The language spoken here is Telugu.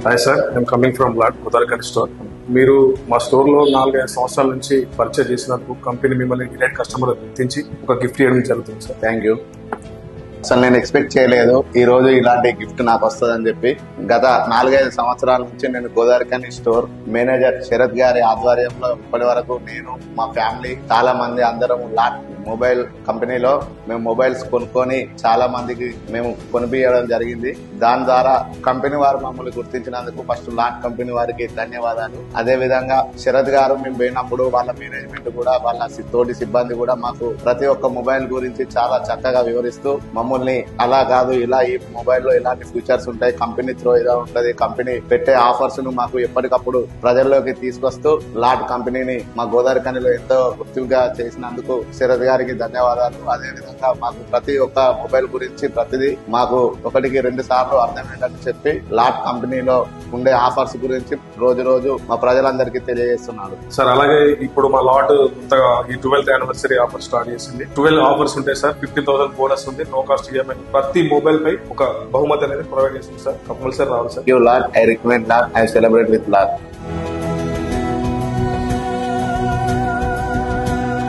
Hi sir, I'm coming from lot Godavarikhani store. మీరు మా స్టోర్ లో 4-5 సంవత్సరాల నుంచి పర్చేజ్ చేసినందుకు కంపెనీ మిమ్మల్ని డిలైట్ కస్టమర్ గుర్తించి ఒక గిఫ్ట్ ఇవ్వడం జరుగుతుంది సార్. Thank you. అసలు నేను ఎక్స్పెక్ట్ చేయలేదు ఈ రోజు ఇలాంటి గిఫ్ట్ నాకు వస్తుందని చెప్పి. గత 4-5 సంవత్సరాల నుంచి నేను గోదావరిఖని స్టోర్ మేనేజర్ శరత్ గారి ఆధ్వర్యంలో ఇప్పటి వరకు నేను మా ఫ్యామిలీ చాలా మంది అందరం లాట్ మొబైల్ కంపెనీలో మేము మొబైల్స్ కొనుక్కొని చాలా మందికి మేము కొనిపించడం జరిగింది. దాని ద్వారా కంపెనీ వారు మమ్మల్ని గుర్తించినందుకు ఫస్ట్ లాట్ కంపెనీ వారికి ధన్యవాదాలు. అదే విధంగా శరత్ గారు మేము పోయినప్పుడు వాళ్ళ మేనేజ్మెంట్ కూడా వాళ్ళ తోటి సిబ్బంది కూడా మాకు ప్రతి ఒక్క మొబైల్ గురించి చాలా చక్కగా వివరిస్తూ మమ్మల్ని అలా కాదు ఇలా ఈ మొబైల్ లో ఇలాంటి ఫీచర్స్ ఉంటాయి, కంపెనీ త్రో ఇలా ఉంటది, కంపెనీ పెట్టే ఆఫర్స్ ను మాకు ఎప్పటికప్పుడు ప్రజల్లోకి తీసుకొస్తూ లాట్ కంపెనీని మా గోదావరిఖనిలో ఎంతో గుర్తుగా చేసినందుకు శరత్ గారికి ధన్యవాదాలు. అదే విధంగా మాకు ప్రతి ఒక్క మొబైల్ గురించి ప్రతిదీ మాకు 1-2 సార్లు అర్థమయ్యేటట్టు చెప్పి లాట్ కంపెనీలో ఉండే ఆఫర్స్ గురించి రోజు మా ప్రజలందరికీ తెలియజేస్తున్నాడు సార్. అలాగే ఇప్పుడు మా లాట్ కొత్తగా ఈ 12th యానివర్సరీ ఆఫర్ స్టార్ట్ చేసింది. 12 ఆఫర్స్ ఉంటాయి సార్. 50,000 బోనస్ ఉంది, నో కాస్ట్ ఈఎంఐ. ప్రతి మొబైల్ పై ఒక బహుమతి అనేది ప్రొవైడ్ చేస్తుంది సార్. కంపల్సరీ రావాలి sir. You lot, I recommend lot, I celebrate with lot.